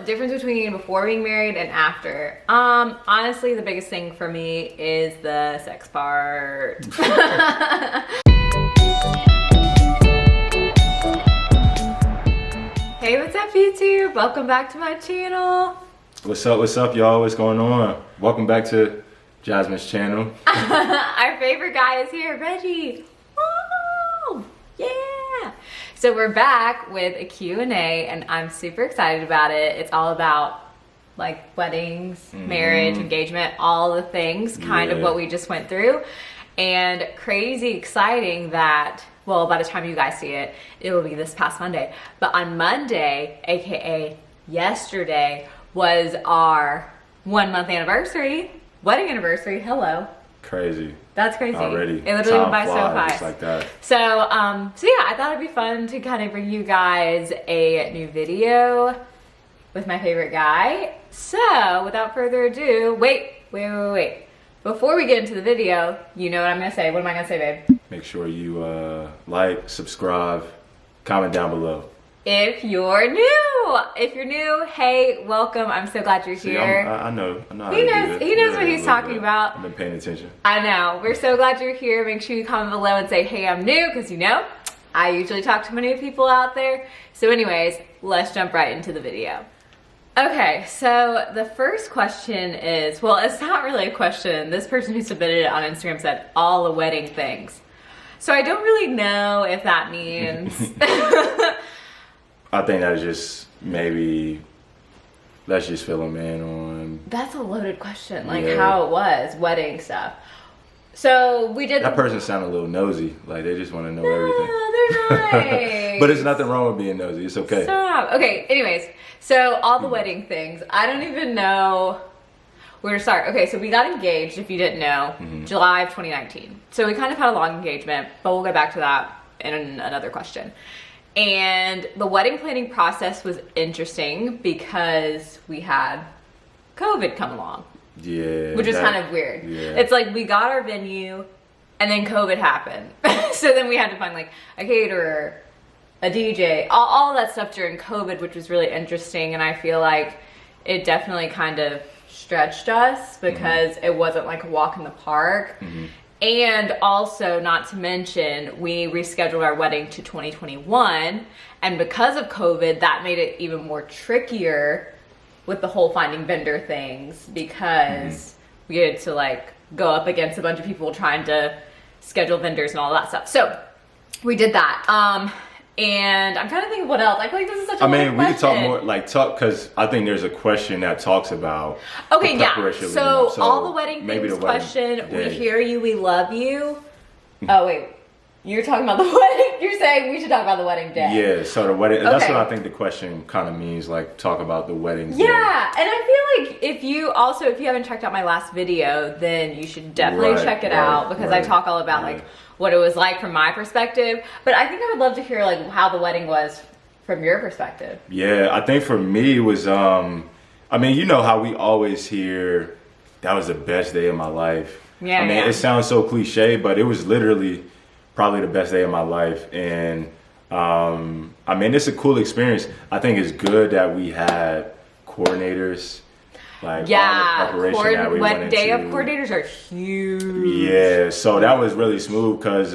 Difference between before being married and after. Honestly, the biggest thing for me is the sex part. Hey, what's up YouTube? Welcome back to my channel. What's up y'all? What's going on? Welcome back to Jasmine's channel. Our favorite guy is here, Reggie. Woo! Yeah! So we're back with a Q&A and I'm super excited about it. It's all about like weddings, marriage, engagement, all the things, kind of what we just went through. And crazy exciting that, well, by the time you guys see it, it will be this past Monday. But on Monday, AKA yesterday, was our 1 month anniversary, wedding anniversary. Hello. Crazy. That's crazy. Already. It literally went by so flies, fast. just like that. So yeah, I thought it'd be fun to kind of bring you guys a new video with my favorite guy. So without further ado, wait. Before we get into the video, you know what I'm gonna say. What am I gonna say, babe? Make sure you like, subscribe, comment down below. If you're new, hey, welcome. I'm so glad you're here. I know how He to knows. do it. He knows Yeah, what he's a little talking bit. about. I've been paying attention. I know. We're so glad you're here. Make sure you comment below and say, hey, I'm new, because you know, I usually talk to my new people out there. So anyways, let's jump right into the video. Okay, so the first question is, well, it's not really a question. This person who submitted it on Instagram said all the wedding things. So I don't really know if that means... I think that's just maybe, let's just fill them in on. That's a loaded question, like how it was, wedding stuff. So we did. That person sounded a little nosy, like they just want to know everything. They're nice. But it's nothing wrong with being nosy, it's okay. Stop. Okay, anyways, so all the wedding things. I don't even know where to start. Okay, so we got engaged, if you didn't know, July of 2019. So we kind of had a long engagement, but we'll get back to that in another question. And the wedding planning process was interesting because we had COVID come along. Yeah. Which is kind of weird. Yeah. It's like we got our venue and then COVID happened. So then we had to find like a caterer, a DJ, all that stuff during COVID, which was really interesting. And I feel like it definitely kind of stretched us because it wasn't like a walk in the park. And also, not to mention, we rescheduled our wedding to 2021. And because of COVID, that made it even more trickier with the whole finding vendor things because we had to like go up against a bunch of people trying to schedule vendors and all that stuff. So we did that. And I'm trying to think of what else. I feel like this is such a we question. could talk more, because I think there's a question that talks about. Okay, the yeah. preparation So leading up. all the wedding maybe things the wedding question, we day. hear you, we love you. Oh, wait. You're talking about the wedding? You're saying we should talk about the wedding day. Yeah, so the wedding, that's Okay. what I think the question kind of means, like talk about the wedding day. Yeah, and I feel like if you haven't checked out my last video, then you should definitely check it out because I talk all about like what it was like from my perspective. But I think I would love to hear like how the wedding was from your perspective. Yeah, I think for me it was, you know how we always hear that was the best day of my life. Yeah, it sounds so cliche, but it was literally probably the best day of my life. And it's a cool experience. I think it's good that we had coordinators. Like all the preparation that we went day of into. coordinators are huge. Yeah, so that was really smooth because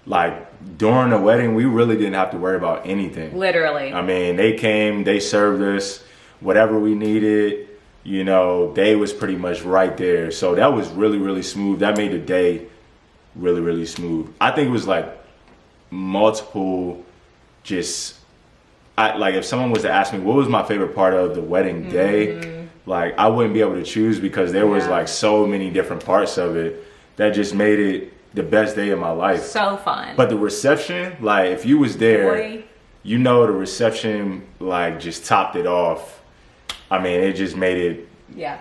like during the wedding, we really didn't have to worry about anything. Literally. They came, they served us whatever we needed. You know, they was pretty much right there. So that was really, really smooth. That made the day really, really smooth. I think it was like multiple if someone was to ask me what was my favorite part of the wedding day, like I wouldn't be able to choose because there was like so many different parts of it that just made it the best day of my life. So fun. But the reception, like if you was there, you know the reception like just topped it off. It just made it. Yeah.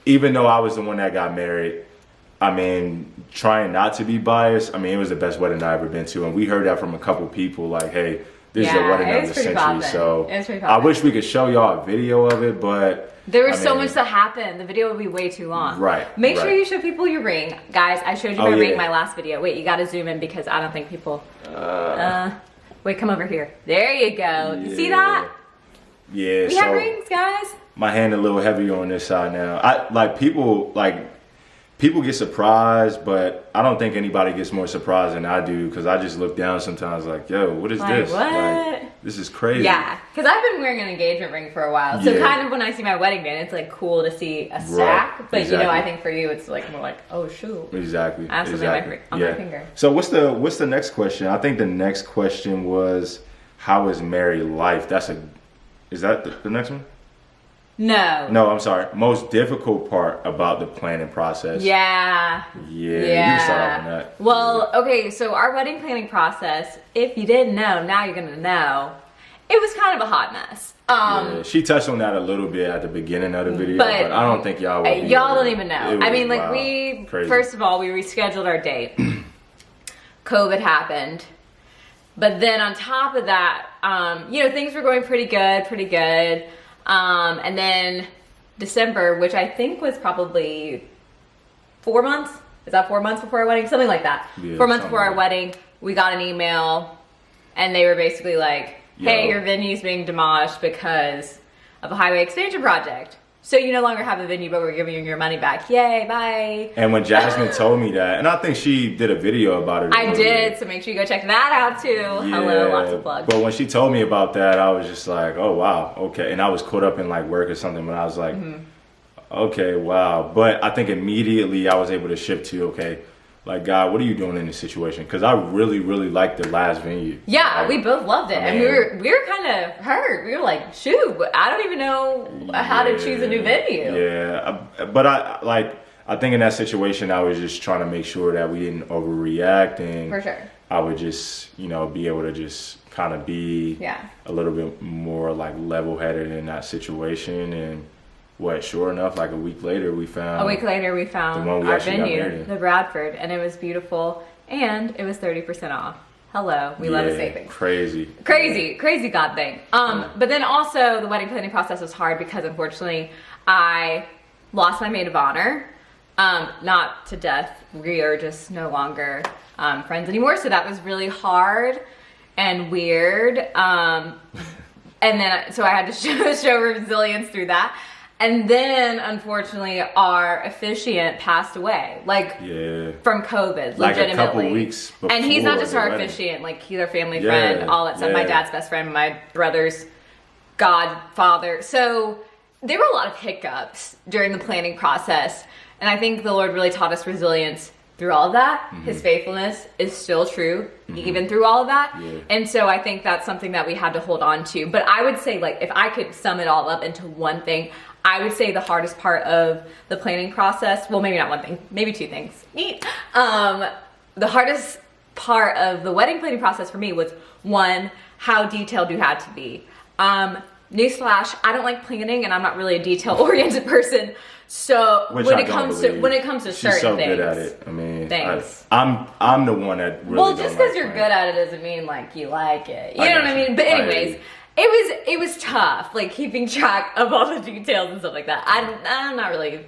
Even though I was the one that got married, trying not to be biased, it was the best wedding I've ever been to. And we heard that from a couple people like, hey, this is the wedding of the century. So I wish we could show y'all a video of it, but there was so much that happened. The video would be way too long. Right. Make sure you show people your ring. Guys, I showed you my ring in my last video. Wait, you gotta zoom in because I don't think people... Wait, come over here. There you go. You see that? Yeah, we have rings, guys. My hand a little heavier on this side now. People get surprised, but I don't think anybody gets more surprised than I do, because I just look down sometimes like, yo, what is this? What? Like, this is crazy. Yeah, because I've been wearing an engagement ring for a while, so kind of when I see my wedding band, it's like cool to see a stack. Right. But you know, I think for you, it's like more like, oh shoot. Exactly. I have something on my finger. So what's the next question? I think the next question was, how is married life? Is that the next one? No, I'm sorry. Most difficult part about the planning process. Yeah. You can start off on that. Well, okay, so our wedding planning process, if you didn't know, now you're gonna know. It was kind of a hot mess. She touched on that a little bit at the beginning of the video, but I don't think y'all would. Y'all don't even know. I mean, like first of all, we rescheduled our date. COVID happened. But then on top of that, you know, things were going pretty good. And then December, which I think was probably 4 months. Is that 4 months before our wedding? Something like that. Yeah, 4 months before our wedding, we got an email and they were basically like, hey, your venue's being demolished because of a highway expansion project. So you no longer have a venue, but we're giving you your money back. Yay, bye. And when Jasmine told me that, and I think she did a video about it. I did, so make sure you go check that out too. Yeah, hello, lots of plugs. But when she told me about that, I was just like, oh wow, okay. And I was caught up in like work or something, but I was like, okay, wow. But I think immediately I was able to shift to, okay, like, God, what are you doing in this situation? Because I really, really liked the last venue. Yeah, we both loved it. And we were kind of hurt. We were like, shoot, I don't even know how to choose a new venue. Yeah, but I think in that situation, I was just trying to make sure that we didn't overreact. And for sure. I would just, you know, be able to just kind of be a little bit more like level-headed in that situation. And sure enough, like a week later we found our venue, the Bradford, and it was beautiful, and it was 30% off. Hello, we love a savings. Crazy God thing. But then also the wedding planning process was hard because unfortunately I lost my maid of honor. Not to death. We are just no longer friends anymore. So that was really hard and weird. And then so I had to show resilience through that. And then, unfortunately, our officiant passed away, from COVID, like legitimately. A couple weeks before. And he's not just our officiant, like he's our family friend, all that stuff. My dad's best friend, my brother's godfather. So there were a lot of hiccups during the planning process. And I think the Lord really taught us resilience through all of that. His faithfulness is still true, even through all of that. Yeah. And so I think that's something that we had to hold on to. But I would say, like, if I could sum it all up into one thing, I would say the hardest part of the planning process, well, maybe not one thing, maybe two things. The hardest part of the wedding planning process for me was, one, how detailed you had to be. Newsflash, I don't like planning and I'm not really a detail-oriented person. So when it comes to certain so things, good at it. I mean, thanks. I'm the one that really just because you're good at it doesn't mean like you like it. You know what I mean? But anyways, it was tough, like keeping track of all the details and stuff like that. I'm not really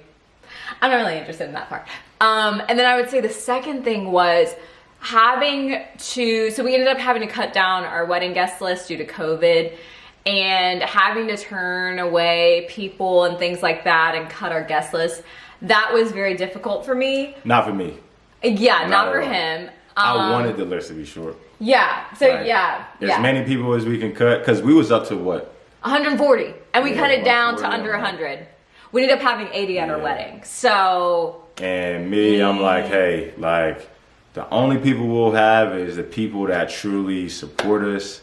interested in that part. And then I would say the second thing was having to. So we ended up having to cut down our wedding guest list due to COVID. And having to turn away people and things like that and cut our guest list, that was very difficult for me. Not for me. Yeah, not for him. I wanted the list to be short. Yeah, so as many people as we can cut, because we was up to what? 140, and we cut it down to under 100. We ended up having 80 at our wedding, so. And me, I'm like, hey, like, the only people we'll have is the people that truly support us,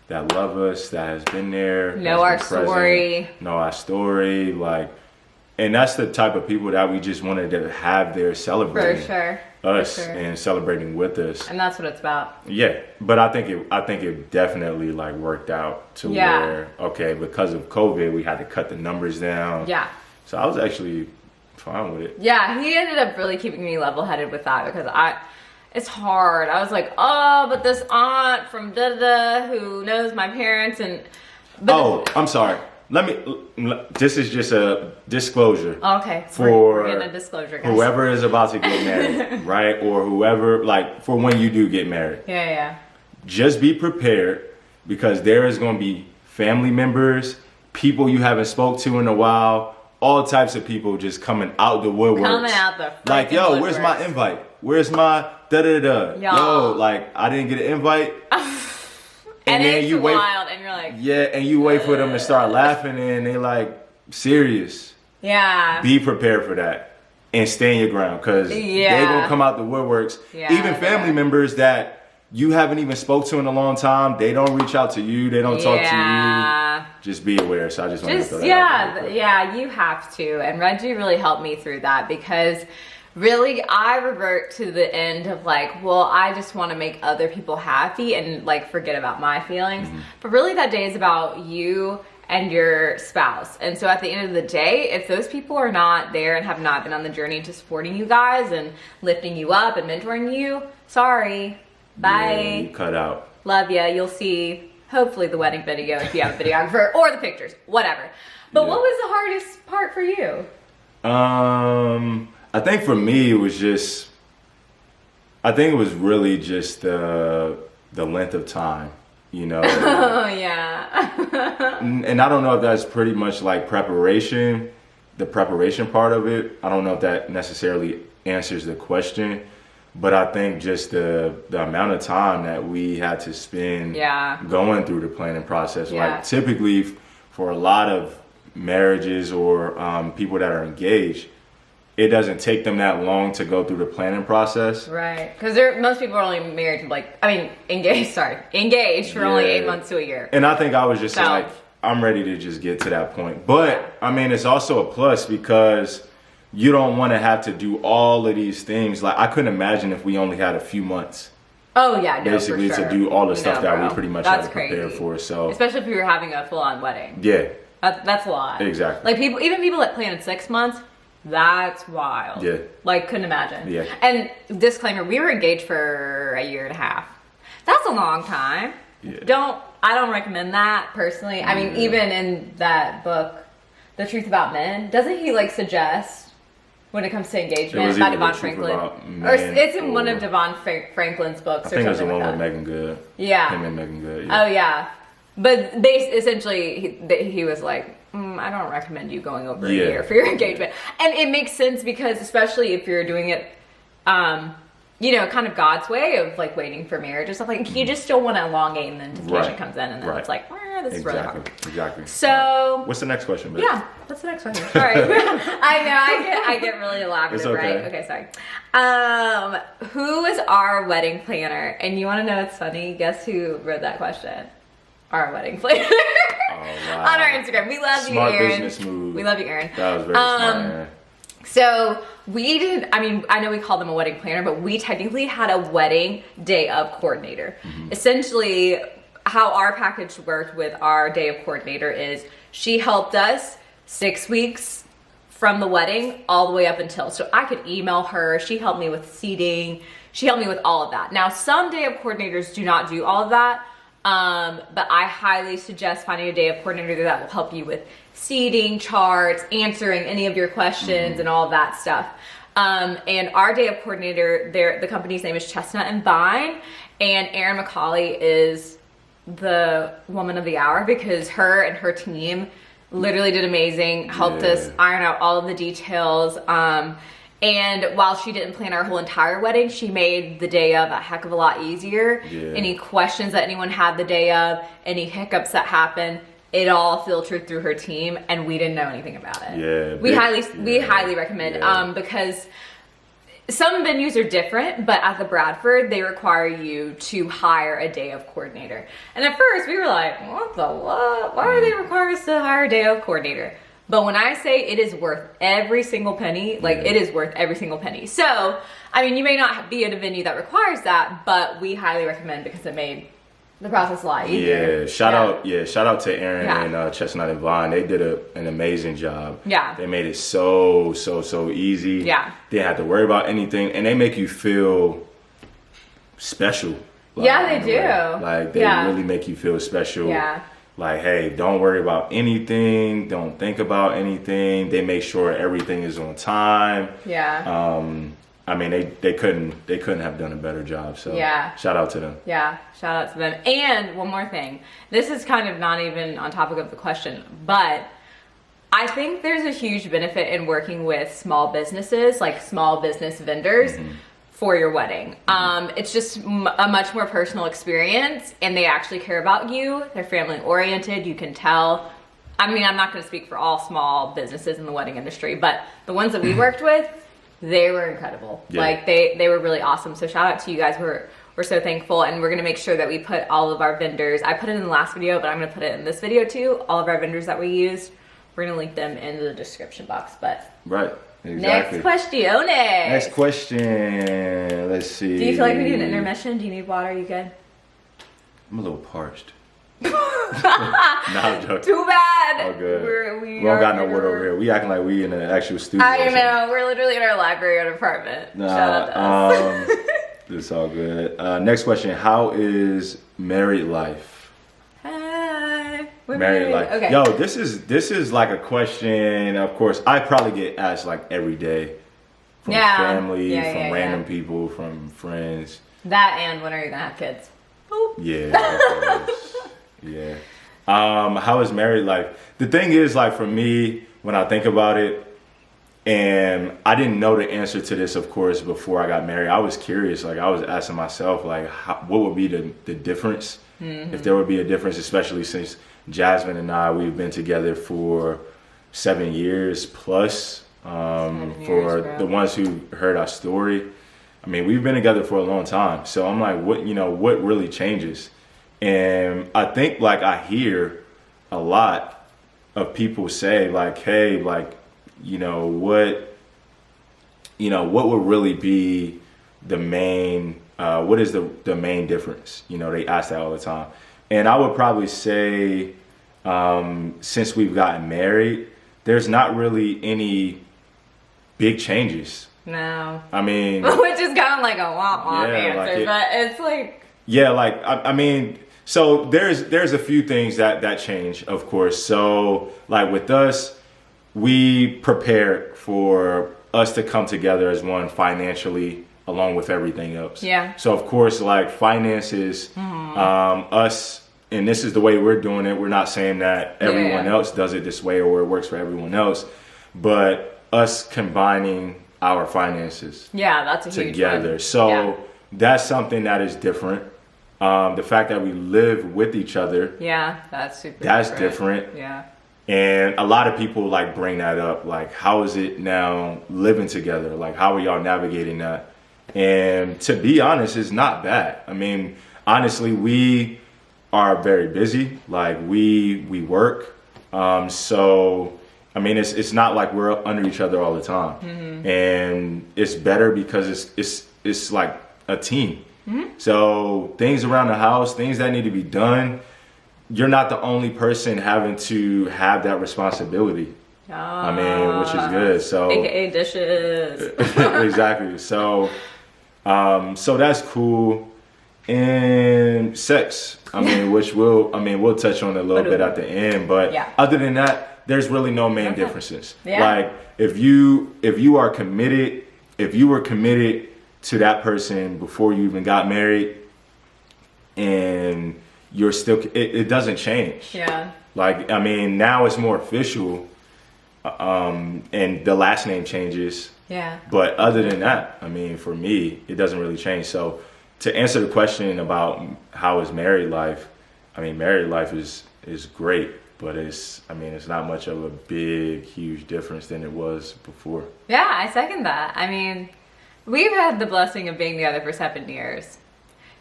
that love us, that has been there, know our story, like, and that's the type of people that we just wanted to have there celebrating us and celebrating with us, and that's what it's about. Yeah, but I think it definitely like worked out to where because of COVID we had to cut the numbers down. Yeah, so I was actually fine with it. Yeah, he ended up really keeping me level-headed with that because it's hard. I was like, oh, but this aunt from da-da-da who knows my parents I'm sorry. This is just a disclosure. Okay. For we're getting a disclosure, guys. Whoever is about to get married, right? Or whoever, like, for when you do get married. Yeah. Just be prepared because there is going to be family members people you haven't spoke to in a while, all types of people just coming out the woodwork. Coming out the like, yo, where's my invite? Where's my da-da-da? Yo, like, I didn't get an invite. And then you wait, wild, and you're like, yeah, and you wait for them to start laughing, and they like, serious. Yeah. Be prepared for that, and stand your ground, because they gonna come out the woodworks. Yeah, even family members that you haven't even spoke to in a long time, they don't reach out to you, they don't talk to you. Just be aware. So I just want to throw that out there. Yeah, you have to. And Reggie really helped me through that, because really, I revert to the end of like, well, I just want to make other people happy and like forget about my feelings. But really that day is about you and your spouse. And so at the end of the day, if those people are not there and have not been on the journey to supporting you guys and lifting you up and mentoring you, sorry, bye. Yeah, you cut out. Love ya. You'll see hopefully the wedding video if you have a videographer, or the pictures, whatever. But what was the hardest part for you? I think for me, it was just, I think it was really just the length of time, you know. Oh, yeah. And I don't know if that's pretty much like preparation, the preparation part of it. I don't know if that necessarily answers the question, but I think just the amount of time that we had to spend going through the planning process. Like typically for a lot of marriages or people that are engaged, it doesn't take them that long to go through the planning process. Right. Because most people are only married to like, I mean, engaged for only 8 months to a year. And I think I was just like, I'm ready to just get to that point. But I mean, it's also a plus because you don't want to have to do all of these things. Like, I couldn't imagine if we only had a few months. Oh yeah, no, basically for sure. To do all the stuff that we pretty much had to prepare for. So especially if you were having a full-on wedding. Yeah. That's a lot. Exactly. Like even people that plan in 6 months, that's wild. Yeah. Like, couldn't imagine. Yeah. And disclaimer, we were engaged for 1.5 years. That's a long time. Yeah. I don't recommend that personally. I mean, even in that book, The Truth About Men, doesn't he like suggest when it comes to engagement by Devon Franklin? Or it's in one of Devon Franklin's books. I think it was the one with Megan Good. Yeah. Him and Megan Good. Yeah. Oh yeah. But essentially he was like, I don't recommend you going over a year for your engagement. And it makes sense because especially if you're doing it, you know, kind of God's way of like waiting for marriage or stuff, like you just don't want to elongate and then temptation comes in and then it's like, this is really hard. Exactly. So what's the next question, babe? Yeah, what's the next question? Sorry. I get really elaborative, it's okay. right? Okay, sorry. Who is our wedding planner? And you want to know what's funny? Guess who wrote that question? Our wedding planner. Oh, wow. On our Instagram. We love you, Smart Aaron. business move. We love you, Aaron. That was very smart, Aaron. So we didn't, I mean, I know we call them a wedding planner, but we technically had a wedding day of coordinator. Essentially, how our package worked with our day of coordinator is she helped us 6 weeks from the wedding all the way up until. So I could email her. She helped me with seating. She helped me with all of that. Now, some day of coordinators do not do all of that. But I highly suggest finding a day of coordinator that will help you with seating, charts, answering any of your questions and all of that stuff. And our day of coordinator, the company's name is Chestnut and Vine, and Erin McCauley is the woman of the hour because her and her team literally did amazing, helped us iron out all of the details. And while she didn't plan our whole entire wedding, she made the day of a heck of a lot easier. Any questions that anyone had the day of, any hiccups that happened, it all filtered through her team, and we didn't know anything about it. We highly recommend because some venues are different, but at the Bradford, they require you to hire a day of coordinator. And at first, we were like, what? Why are they requiring us to hire a day of coordinator? But when I say it is worth every single penny, like it is worth every single penny. So, I mean, you may not be at a venue that requires that, but we highly recommend because it made the process a lot easier. Shout out to Erin and Chestnut and Vine. They did an amazing job. They made it so easy. They didn't have to worry about anything, and they make you feel special. Like, they do. Like they really make you feel special. Like, hey, don't worry about anything. Don't think about anything. They make sure everything is on time. I mean, they couldn't have done a better job. So yeah, shout out to them. Yeah, shout out to them. And one more thing. This is kind of not even on topic of the question, but I think there's a huge benefit in working with small businesses, like small business vendors for your wedding. It's just a much more personal experience, and they actually care about you. They're family oriented. You can tell. I mean, I'm not going to speak for all small businesses in the wedding industry, but the ones that we worked with, they were incredible. Yeah. Like they were really awesome. So shout out to you guys. We're so thankful, and we're going to make sure that we put all of our vendors. I put it in the last video, but I'm going to put it in this video too. All of our vendors that we used. We're going to link them in the description box, but. Right. Exactly. Next question. Next question. Let's see. Do you feel like we need an intermission? Do you need water? You good? I'm a little parched. Nah, I'm joking. Too bad. All good. We don't got no water over here. We acting like we in an actual studio. I know. We're literally in our library or apartment. Nah, shout out to us. It's all good. Next question. How is married life? Married life. Okay. Yo, this is like a question. Of course, I probably get asked like every day from family, from random people, from friends. That and when are you gonna have kids? Boop. Yeah. Of course. Yeah. How is married life? The thing is, like for me, when I think about it, and I didn't know the answer to this, of course, before I got married. I was curious. Like I was asking myself, like, what would be the difference? If there would be a difference, especially since Jasmine and I, we've been together for 7 years plus. For the ones who heard our story, I mean, we've been together for a long time. So I'm like, what really changes? And I think like I hear a lot of people say like, hey, like, what would really be the main, what is the main difference? They ask that all the time. And I would probably say, since we've gotten married, there's not really any big changes. No. I mean, which is kind of like a womp answer, but it's like. Yeah, like I mean, so there's a few things that change, of course. So like with us, we prepare for us to come together as one financially, along with everything else. Yeah. So of course, like finances, us. And this is the way we're doing it. We're not saying that everyone else does it this way or it works for everyone else, but us combining our finances. Yeah, that's a huge together. One. So that's something that is different. The fact that we live with each other. Yeah, that's super. That's different. Yeah. And a lot of people like bring that up. Like, how is it now living together? Like, how are y'all navigating that? And to be honest, it's not bad. I mean, honestly, we are very busy. Like we work. So I mean, it's not like we're up under each other all the time. And it's better because it's like a team. So things around the house, things that need to be done, you're not the only person having to have that responsibility. I mean, which is good. So AKA dishes. Exactly. So that's cool. And sex, I mean, we'll touch on it a little bit at the end, but other than that, there's really no main differences. Like if you were committed to that person before you even got married, and you're still, it doesn't change. Yeah. Like, I mean, now it's more official, and the last name changes. Yeah. But other than that, I mean, for me, it doesn't really change. So to answer the question about how is married life, I mean, married life is great, but it's not much of a big, huge difference than it was before. Yeah, I second that. I mean, we've had the blessing of being together for 7 years.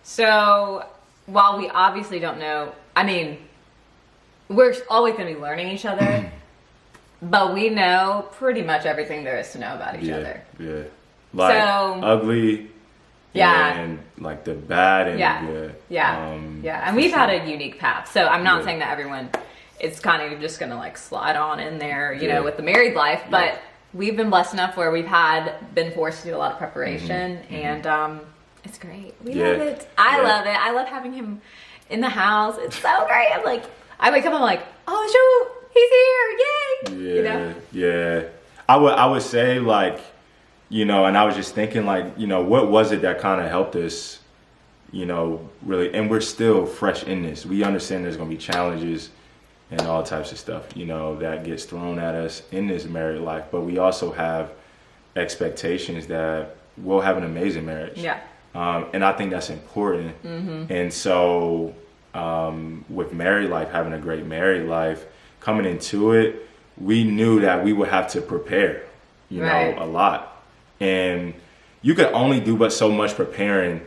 So while we obviously don't know, I mean, we're always going to be learning each other, but we know pretty much everything there is to know about each other. Yeah. Like ugly. Yeah. And like the bad and the good. Yeah. And we've had a unique path. So I'm not saying that everyone is kind of just going to like slide on in there, you know, with the married life, but we've been blessed enough where we've been forced to do a lot of preparation and it's great. We love it. I love it. I love having him in the house. It's so great. I'm like, I wake up, I'm like, oh shoot, he's here. Yay. Yeah. You know? Yeah. I would say like, you know, and I was just thinking like, you know, what was it that kind of helped us, you know, really, and we're still fresh in this. We understand there's going to be challenges and all types of stuff, you know, that gets thrown at us in this married life, but we also have expectations that we'll have an amazing marriage. Yeah. And I think that's important. And so with married life, having a great married life, coming into it, we knew that we would have to prepare, you know, a lot. And you could only do but so much preparing.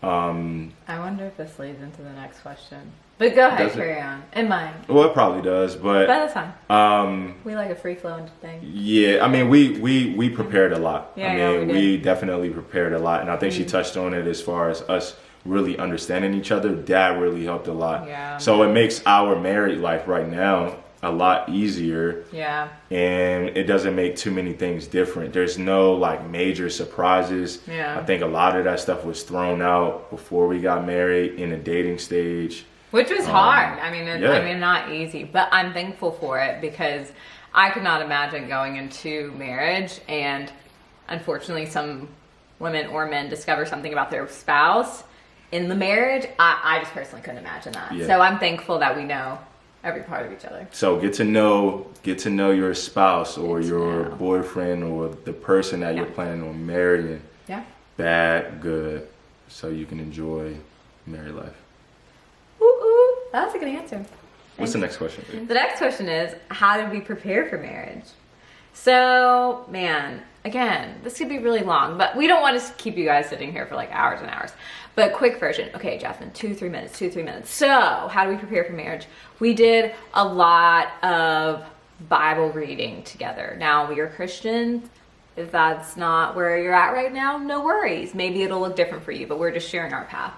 I wonder if this leads into the next question. But go ahead, carry on. And mine. Well, it probably does, but that's fine. We like a free-flowing thing. Yeah, I mean, we prepared a lot. Yeah, I mean, we definitely prepared a lot. And I think she touched on it as far as us really understanding each other. That really helped a lot. Yeah. So it makes our married life right now a lot easier. Yeah. And it doesn't make too many things different. There's no like major surprises. Yeah. I think a lot of that stuff was thrown out before we got married in the dating stage. Which was hard. I mean, not easy, but I'm thankful for it because I could not imagine going into marriage and unfortunately some women or men discover something about their spouse in the marriage. I just personally couldn't imagine that. Yeah. So I'm thankful that we know every part of each other. So get to know your spouse or your boyfriend or the person that you're planning on marrying. Yeah. That good, so you can enjoy married life. Ooh, that was a good answer. What's the next question? The next question is, how did we prepare for marriage? So, man, again, this could be really long, but we don't want to keep you guys sitting here for like hours and hours. But quick version. Okay, Jasmine, 2-3 minutes. So, how do we prepare for marriage? We did a lot of Bible reading together. Now, we are Christians. If that's not where you're at right now, no worries. Maybe it'll look different for you, but we're just sharing our path.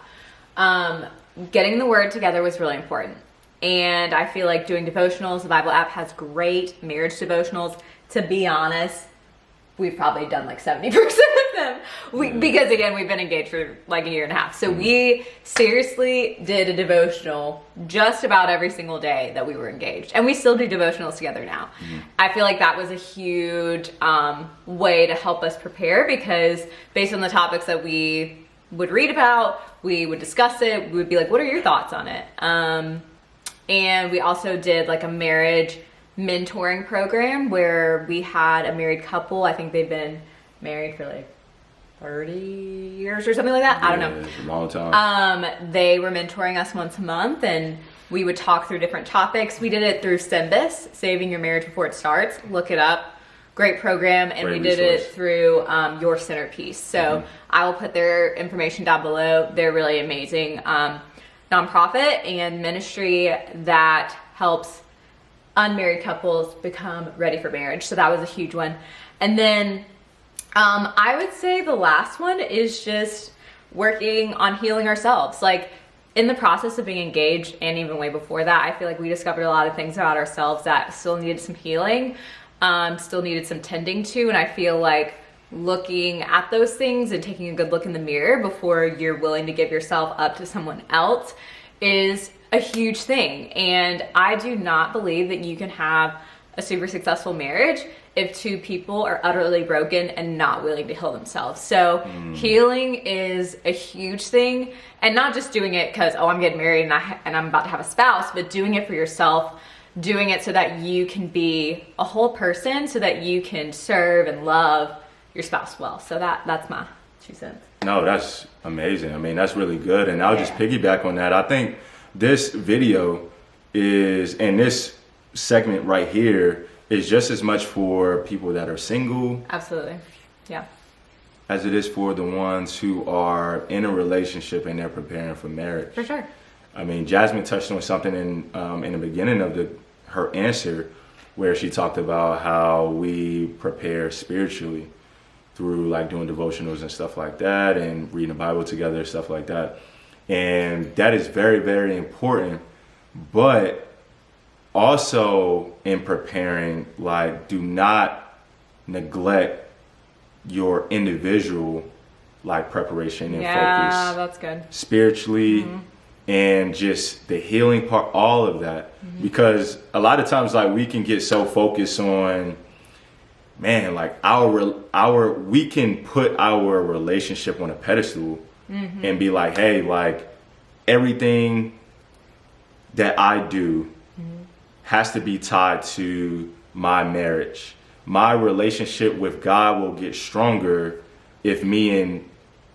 Getting the word together was really important. And I feel like doing devotionals, the Bible app has great marriage devotionals. To be honest, we've probably done like 70% of them. Because again, we've been engaged for like a year and a half. So we seriously did a devotional just about every single day that we were engaged. And we still do devotionals together now. I feel like that was a huge way to help us prepare because based on the topics that we would read about, we would discuss it, we would be like, what are your thoughts on it? And we also did like a marriage mentoring program where we had a married couple. I think they've been married for like 30 years or something like that. I don't know. It's a long time. They were mentoring us once a month and we would talk through different topics. We did it through CenterPeace, Saving Your Marriage Before It Starts. Look it up. Great program. And Great we did resource. it through your CenterPeace. So I will put their information down below. They're really amazing. Nonprofit and ministry that helps unmarried couples become ready for marriage. So that was a huge one. And then I would say the last one is just working on healing ourselves. Like in the process of being engaged and even way before that, I feel like we discovered a lot of things about ourselves that still needed some healing, still needed some tending to. And I feel like looking at those things and taking a good look in the mirror before you're willing to give yourself up to someone else is a huge thing. And I do not believe that you can have a super successful marriage if two people are utterly broken and not willing to heal themselves. So healing is a huge thing, and not just doing it because, oh, I'm getting married and I'm about to have a spouse, but doing it for yourself, doing it so that you can be a whole person, so that you can serve and love your spouse well. So that's my 2 cents. No, that's amazing. I mean, that's really good. And I'll just piggyback on that. I think this video is, and this segment right here is just as much for people that are single. Absolutely. Yeah. As it is for the ones who are in a relationship and they're preparing for marriage. For sure. I mean, Jasmine touched on something in the beginning of her answer where she talked about how we prepare spiritually through like doing devotionals and stuff like that and reading the Bible together, stuff like that. And that is very, very important. But also in preparing, like, do not neglect your individual like preparation and focus. Yeah, that's good. Spiritually and just the healing part, all of that. Because a lot of times like we can get so focused on man, like we can put our relationship on a pedestal and be like, hey, like everything that I do has to be tied to my marriage. My relationship with God will get stronger if me and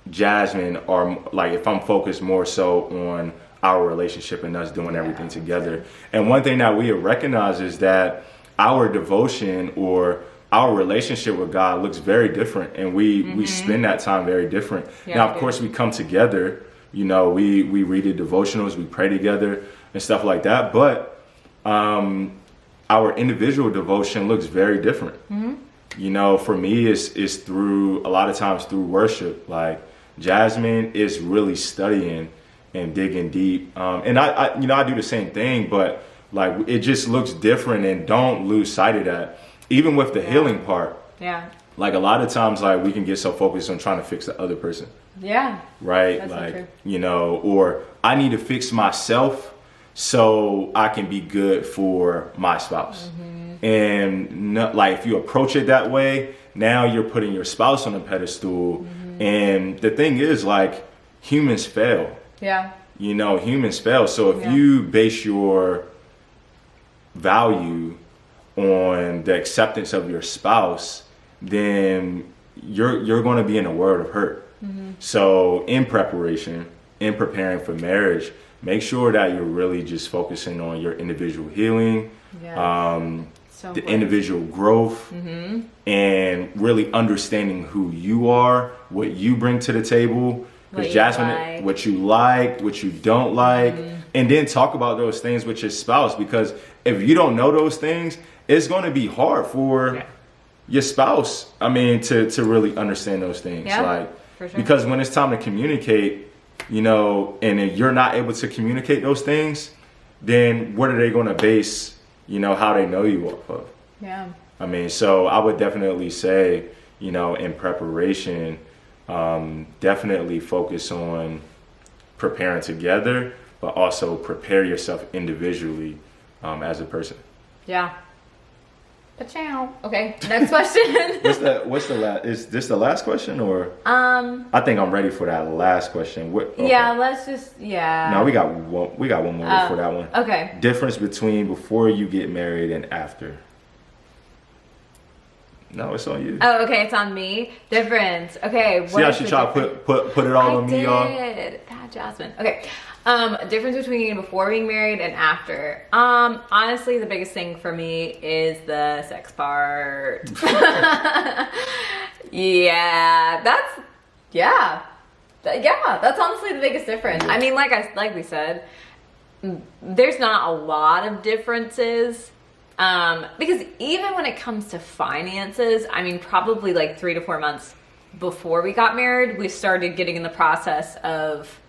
Jasmine are like, if I'm focused more so on our relationship and us doing everything together. And one thing that we have recognized is that our devotion or our relationship with God looks very different, and we spend that time very different. Now, of course, we come together, you know, we read the devotionals, we pray together and stuff like that, but our individual devotion looks very different. You know, for me, it's through, a lot of times through worship. Like Jasmine is really studying and digging deep. And I you know, I do the same thing, but like it just looks different, and don't lose sight of that. Even with the healing part. Yeah. Like a lot of times, like we can get so focused on trying to fix the other person. Yeah. Right? That's like, so true. You know, or I need to fix myself so I can be good for my spouse. And like if you approach it that way, now you're putting your spouse on a pedestal. And the thing is, like, humans fail. Yeah. You know, humans fail. So if you base your value on the acceptance of your spouse, then you're going to be in a world of hurt. So in preparing for marriage, make sure that you're really just focusing on your individual healing, the individual growth, and really understanding who you are, what you bring to the table, because Jasmine, what you like, what you don't like, and then talk about those things with your spouse, because if you don't know those things, it's going to be hard for your spouse, I mean, to really understand those things. Like, for sure. Because when it's time to communicate, you know, and if you're not able to communicate those things, then what are they going to base, you know, how they know you off of? Yeah. I mean, so I would definitely say, you know, in preparation, definitely focus on preparing together, but also prepare yourself individually as a person. Yeah. Ciao. Okay, next question. what's the last? Is this the last question, or? I think I'm ready for that last question. Okay. Yeah, let's just No, we got one. We got one more for that one. Okay. Difference between before you get married and after. No, it's on you. Oh, okay, it's on me. Difference. Okay. See how she tried to put it all on me, y'all. Bad Jasmine. Okay. Difference between before being married and after. Honestly, the biggest thing for me is the sex part. That's honestly the biggest difference. I mean, like we said, there's not a lot of differences. Because even when it comes to finances, I mean, probably like 3 to 4 months before we got married, we started getting in the process of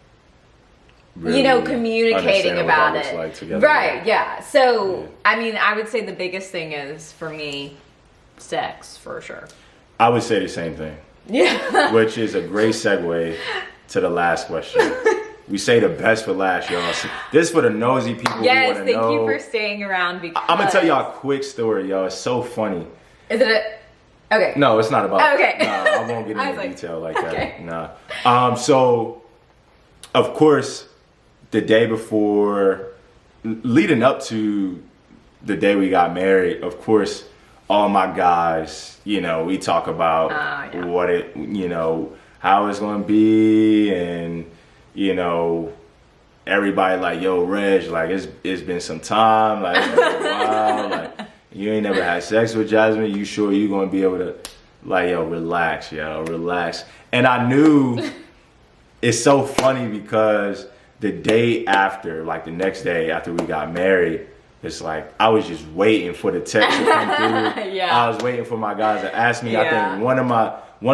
really, you know, communicating about it. Like together, right, yeah. So, I mean, I would say the biggest thing is, for me, sex, for sure. I would say the same thing. Yeah. Which is a great segue to the last question. We say the best for last, y'all. So this for the nosy people who want to know. Yes, thank you for staying around. Because I'm going to tell y'all a quick story, y'all. It's so funny. Is it okay. No, it's not about okay. Nah, I won't get into detail like that. Nah. So, of course, the day before, leading up to the day we got married, of course, all my guys, you know, we talk about what it, you know, how it's going to be, and you know, everybody like, yo, Reg, like it's been some time, like it's been a while, like you ain't never had sex with Jasmine. You sure you gonna be able to, like, yo, relax, relax. And I knew it's so funny because the day after, like the next day after we got married, it's like I was just waiting for the text to come through. I was waiting for my guys to ask me. I think one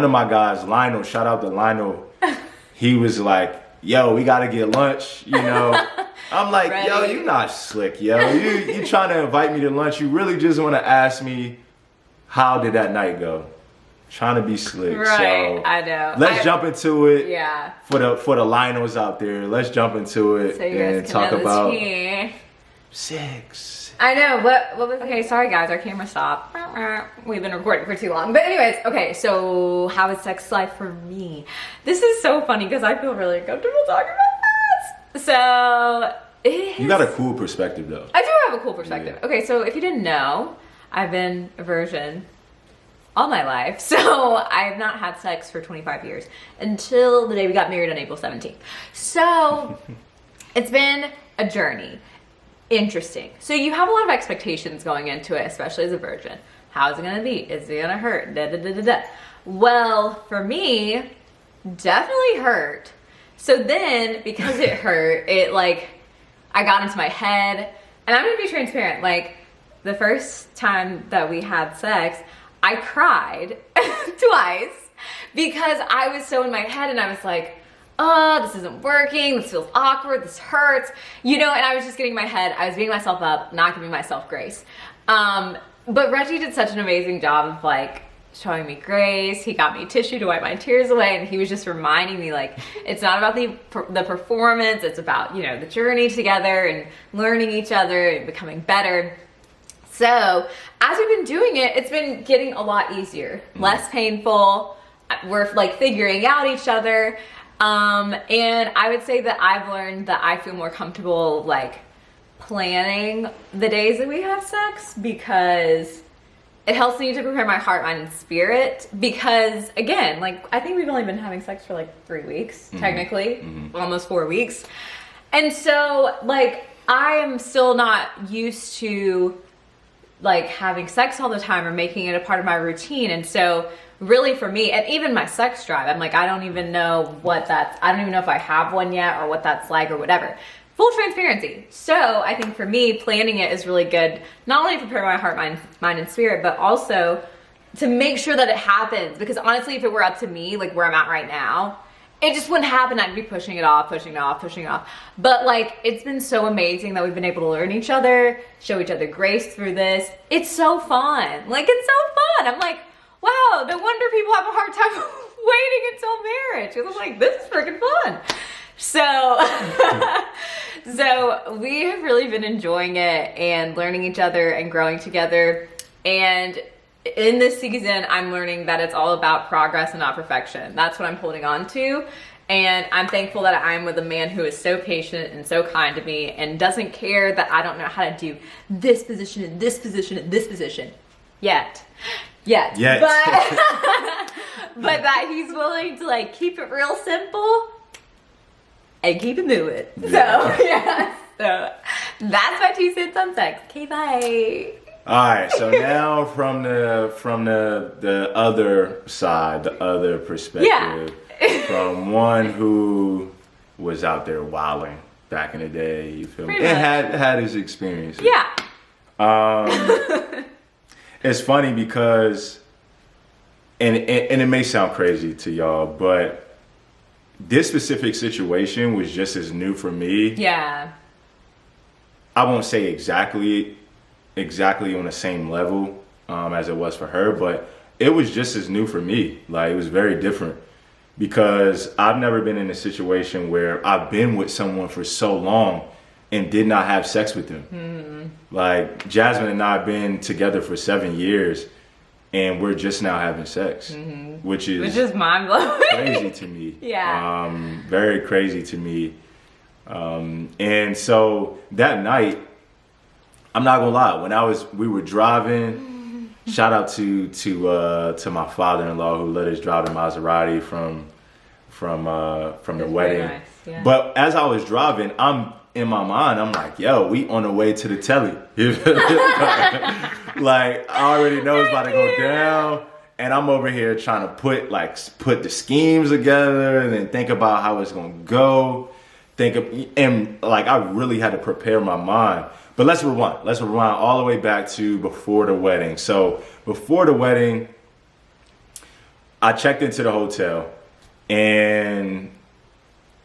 of my guys, Lionel, shout out to Lionel, he was like, yo, we gotta get lunch, you know. I'm like, ready. Yo, you not slick, yo. You trying to invite me to lunch. You really just want to ask me, how did that night go? Trying to be slick. Right, so I know. Let's jump into it. Yeah. For the Lionels out there, let's jump into it and talk about sex. I know. What was okay, sorry guys, our camera stopped. We've been recording for too long. But anyways, okay, so how is sex life for me? This is so funny because I feel really uncomfortable talking about this. So you got a cool perspective though. I do have a cool perspective. Yeah. Okay, so if you didn't know, I've been a virgin all my life. So I have not had sex for 25 years until the day we got married on April 17th. So it's been a journey. Interesting. So you have a lot of expectations going into it, especially as a virgin. How's it gonna be? Is it gonna hurt? Da, da, da, da, da. Well, for me, definitely hurt. So then, because it hurt, it like, I got into my head, and I'm gonna be transparent, like, the first time that we had sex, I cried twice because I was so in my head and I was like, oh, this isn't working, this feels awkward, this hurts, you know, and I was just getting in my head, I was beating myself up, not giving myself grace. But Reggie did such an amazing job of like showing me grace. He got me tissue to wipe my tears away, and he was just reminding me like, it's not about the performance, it's about, you know, the journey together and learning each other and becoming better. So as we've been doing it, it's been getting a lot easier, less painful. We're like figuring out each other. And I would say that I've learned that I feel more comfortable like planning the days that we have sex because it helps me to prepare my heart, mind, and spirit. Because again, like I think we've only been having sex for like 3 weeks, technically, almost 4 weeks. And so like I am still not used to like having sex all the time or making it a part of my routine. And so really for me, and even my sex drive, I'm like, I don't even know I don't even know if I have one yet or what that's like or whatever. Full transparency. So I think for me, planning it is really good. Not only to prepare my heart, mind, and spirit, but also to make sure that it happens. Because honestly, if it were up to me, like where I'm at right now, it just wouldn't happen. I'd be pushing it off. But like, it's been so amazing that we've been able to learn each other, show each other grace through this. It's so fun. Like, it's so fun. I'm like, wow, no wonder people have a hard time waiting until marriage. Because I'm like, this is freaking fun. So, so we have really been enjoying it and learning each other and growing together. And in this season, I'm learning that it's all about progress and not perfection. That's what I'm holding on to. And I'm thankful that I'm with a man who is so patient and so kind to me and doesn't care that I don't know how to do this position and this position and this position yet. But, but that he's willing to like keep it real simple and keep it moving. Yeah. So yeah, so that's my 2 cents on sex. Okay, bye. All right, so now from the other side, the other perspective, from one who was out there wilding back in the day, you feel me? And had his experiences. Yeah. It's funny because, and it may sound crazy to y'all, but this specific situation was just as new for me. Yeah. I won't say exactly on the same level as it was for her, but it was just as new for me. Like, it was very different because I've never been in a situation where I've been with someone for so long and did not have sex with them. Like, Jasmine and I have been together for 7 years and we're just now having sex, which is mind-blowing. Crazy to me. Yeah. Very crazy to me. And so that night, I'm not gonna lie, we were driving, shout out to my father-in-law who let us drive the Maserati from the wedding. Nice, yeah. But as I was driving, in my mind, I'm like, yo, we on the way to the telly. Like, I already know it's about to go down. And I'm over here trying to put the schemes together and then think about how it's gonna go. And I really had to prepare my mind. But let's rewind all the way back to before the wedding. So before the wedding, I checked into the hotel and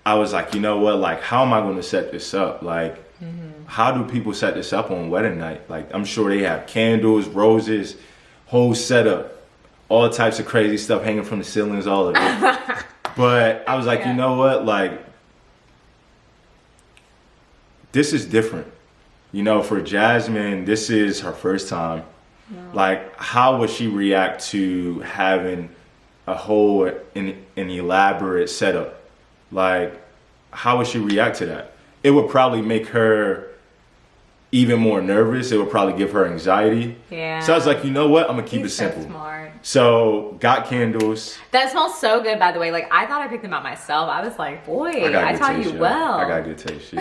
I was like, you know what? Like, how am I going to set this up? Like, how do people set this up on wedding night? Like, I'm sure they have candles, roses, whole setup, all types of crazy stuff hanging from the ceilings, all of it. But I was like, you know what? Like, this is different. you know, for Jasmine, this is her first time. Like, how would she react to having a whole an elaborate setup? Like, how would she react to that? It would probably make her even more nervous. It would probably give her anxiety. Yeah. So I was like, you know what? I'm gonna keep it simple. So smart. So got candles. That smells so good, by the way. Like, I thought I picked them out myself. I was like, boy, I taught you well. I got good taste.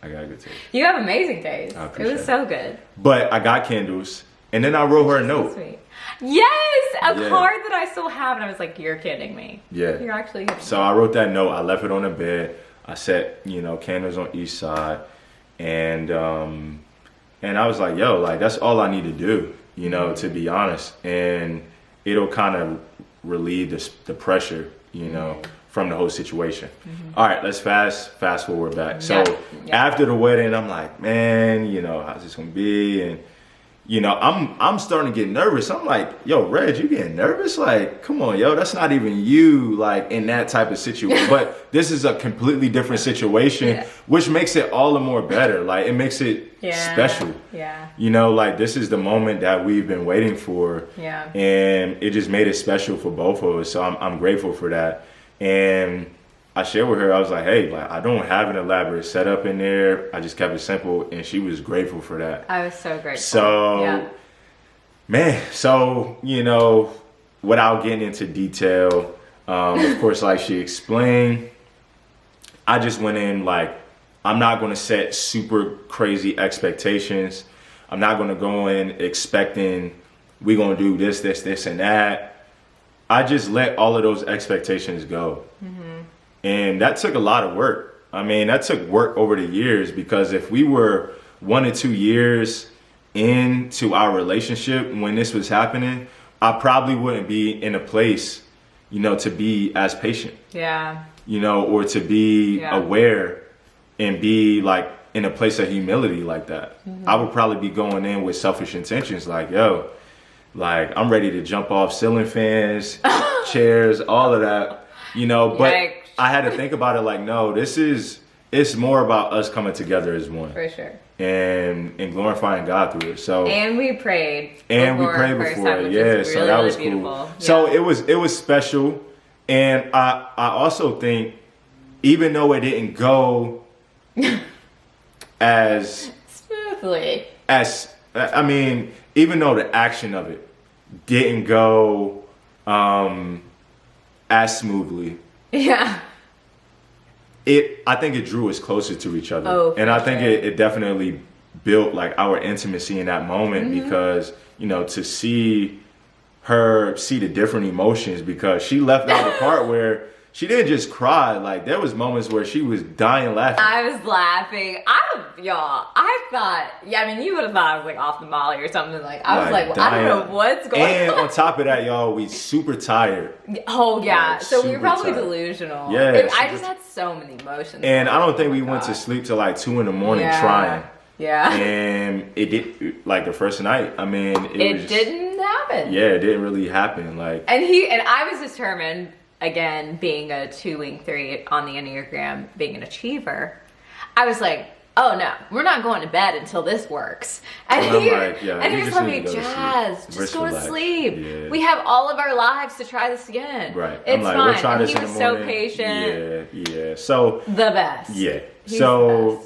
I got good taste. You have amazing taste. I appreciate it was so good. But I got candles, and then I wrote her a note. Sweet. Yes, a card that I still have, and I was like, you're kidding me. Yeah. You're actually kidding me. So I wrote that note. I left it on the bed. I set, you know, candles on each side, and I was like, yo, like, that's all I need to do, you know, to be honest. And it'll kind of relieve the pressure, you know, from the whole situation. All right, let's fast forward back. So after the wedding, I'm like, man, you know, how's this gonna be? And you know, I'm starting to get nervous. I'm like, yo, Reg, you getting nervous? Like, come on, yo, that's not even you, like, in that type of situation. But this is a completely different situation, which makes it all the more better. Like, it makes it special. Yeah. You know, like, this is the moment that we've been waiting for. Yeah. And it just made it special for both of us. So I'm grateful for that. And I shared with her, I was like, hey, like, I don't have an elaborate setup in there. I just kept it simple, and she was grateful for that. I was so grateful. So, man, so, you know, without getting into detail, of course, like she explained, I just went in like, I'm not going to set super crazy expectations. I'm not going to go in expecting we're going to do this, and that. I just let all of those expectations go. And that took a lot of work. I mean, that took work over the years, because if we were 1 or 2 years into our relationship when this was happening, I probably wouldn't be in a place, you know, to be as patient. Yeah. You know, or to be aware and be like in a place of humility like that. I would probably be going in with selfish intentions, like, yo, like, I'm ready to jump off ceiling fans, chairs, all of that, you know, but Yikes. I had to think about it like, no, it's more about us coming together as one. For sure. And glorifying God through it. So and we prayed. And we prayed before it. Yeah, really, so that was beautiful. Cool. Yeah. So it was special. And I also think, even though it didn't go as smoothly, I mean, even though the action of it didn't go as smoothly. Yeah. I think it drew us closer to each other. And I think it definitely built like our intimacy in that moment, because, you know, to see her see the different emotions, because she left out the part where she didn't just cry. Like, there was moments where she was dying laughing. I was laughing. I thought, I mean, you would have thought I was like off the molly or something. Like, I was like, well, I don't know what's going on. And on top of that, y'all, we super tired. Oh, yeah. Like, so we were probably tired. Delusional. Yeah. I just had so many emotions. And I don't think we went to sleep till like 2 a.m. trying. Yeah. And it did, like, the first night, I mean, it didn't happen. Yeah, it didn't really happen. Like, and I was determined, again, being a 2-wing 3 on the Enneagram, being an achiever, I was like, oh no, we're not going to bed until this works. And he just told me, Jazz, just go to sleep. Yeah. We have all of our lives to try this again. Right. It's like, fine. We'll try this he was so patient. Yeah. So the best. Yeah. He's so the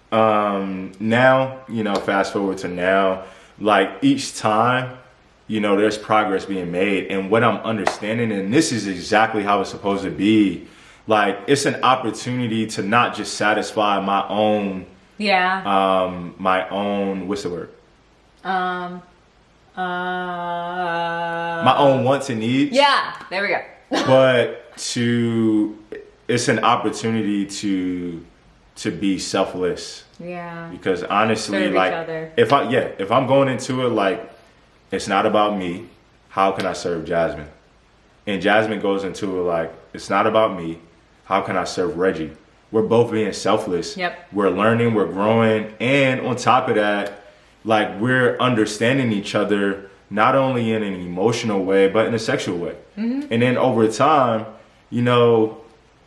best. Now, you know, fast forward to now, like, each time, you know, there's progress being made. And what I'm understanding, and this is exactly how it's supposed to be, like, it's an opportunity to not just satisfy my own, my own, what's the word? My own wants and needs. Yeah, there we go. But it's an opportunity to be selfless. Yeah. Because honestly, serve like, each other. if I'm going into it, like, it's not about me, how can I serve Jasmine? And Jasmine goes into it like, it's not about me, how can I serve Reggie? We're both being selfless. Yep. We're learning, we're growing. And on top of that, like, we're understanding each other, not only in an emotional way, but in a sexual way. Mm-hmm. And then over time, you know,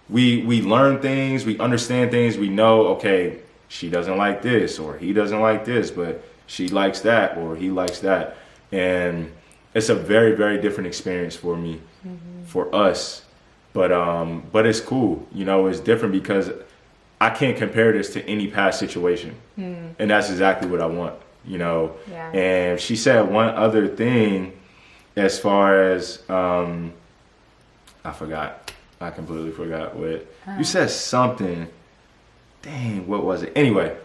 we learn things, we understand things, we know, okay, she doesn't like this, or he doesn't like this, but she likes that, or he likes that. And it's a very, very different experience for me, for us. But it's cool. You know, it's different because I can't compare this to any past situation. And that's exactly what I want, you know. Yeah. And she said one other thing as far as, I forgot. I completely forgot what. You said something. Dang, what was it? Anyway.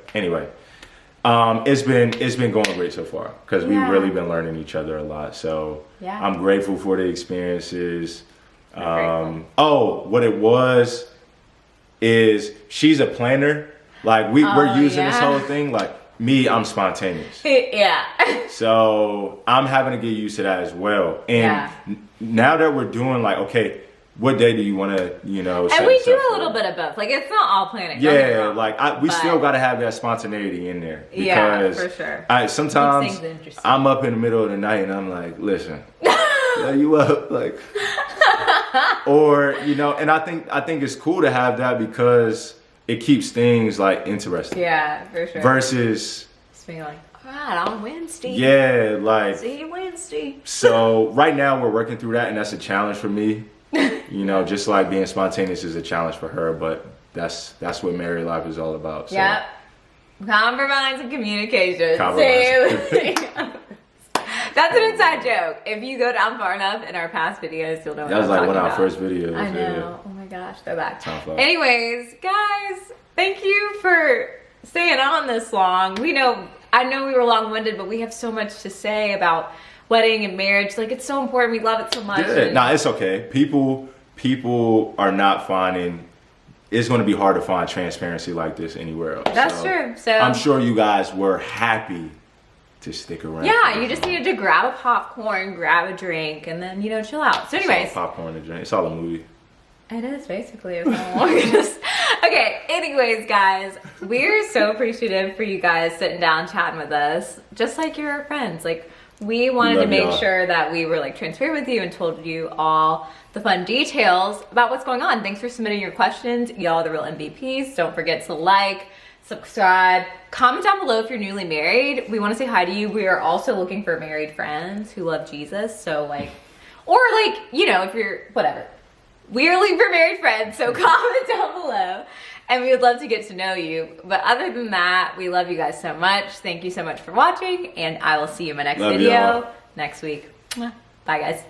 It's been going great so far because we've really been learning each other a lot. So I'm grateful for the experiences. What it was is she's a planner. Like we're using this whole thing. Like me, I'm spontaneous. So I'm having to get used to that as well. And now that we're doing like, okay, what day do you want to, you know? And we do a little bit of both. Like it's not all planning. Yeah, like we still got to have that spontaneity in there. Because for sure. Sometimes I'm up in the middle of the night and I'm like, listen, you up, like, or you know, and I think it's cool to have that because it keeps things like interesting. Yeah, for sure. Versus just being like, all right, on Wednesday. Yeah, like. See you Wednesday. So right now we're working through that, and that's a challenge for me. You know, just like being spontaneous is a challenge for her, but that's what married life is all about. So. Yep. Compromise and communication. That's an inside joke. If you go down far enough in our past videos, you'll know what I'm talking about. That was like one of our first videos. I know. Yeah. Oh my gosh, go back. Anyways, guys, thank you for staying on this long. I know we were long-winded, but we have so much to say about wedding and marriage. Like, it's so important. We love it so much. Yeah. Nah, it's okay. People are not finding. It's going to be hard to find transparency like this anywhere else. That's true. So I'm sure you guys were happy to stick around. Yeah, you just needed to grab a popcorn, grab a drink, and then, chill out. So anyways. It's all popcorn and drink. It's all a movie. It is, basically. Okay, anyways, guys, we're so appreciative for you guys sitting down chatting with us, just like you're our friends. Like, we wanted to make sure that we were like transparent with you and told you all the fun details about what's going on. Thanks for submitting your questions. Y'all are the real MVPs. Don't forget to like, subscribe, comment down below if you're newly married. We want to say hi to you. We are also looking for married friends who love Jesus. So like, or like, if you're whatever. We are looking for married friends. So comment down below. And we would love to get to know you. But other than that, we love you guys so much. Thank you so much for watching. And I will see you in my next video next week. Bye, guys.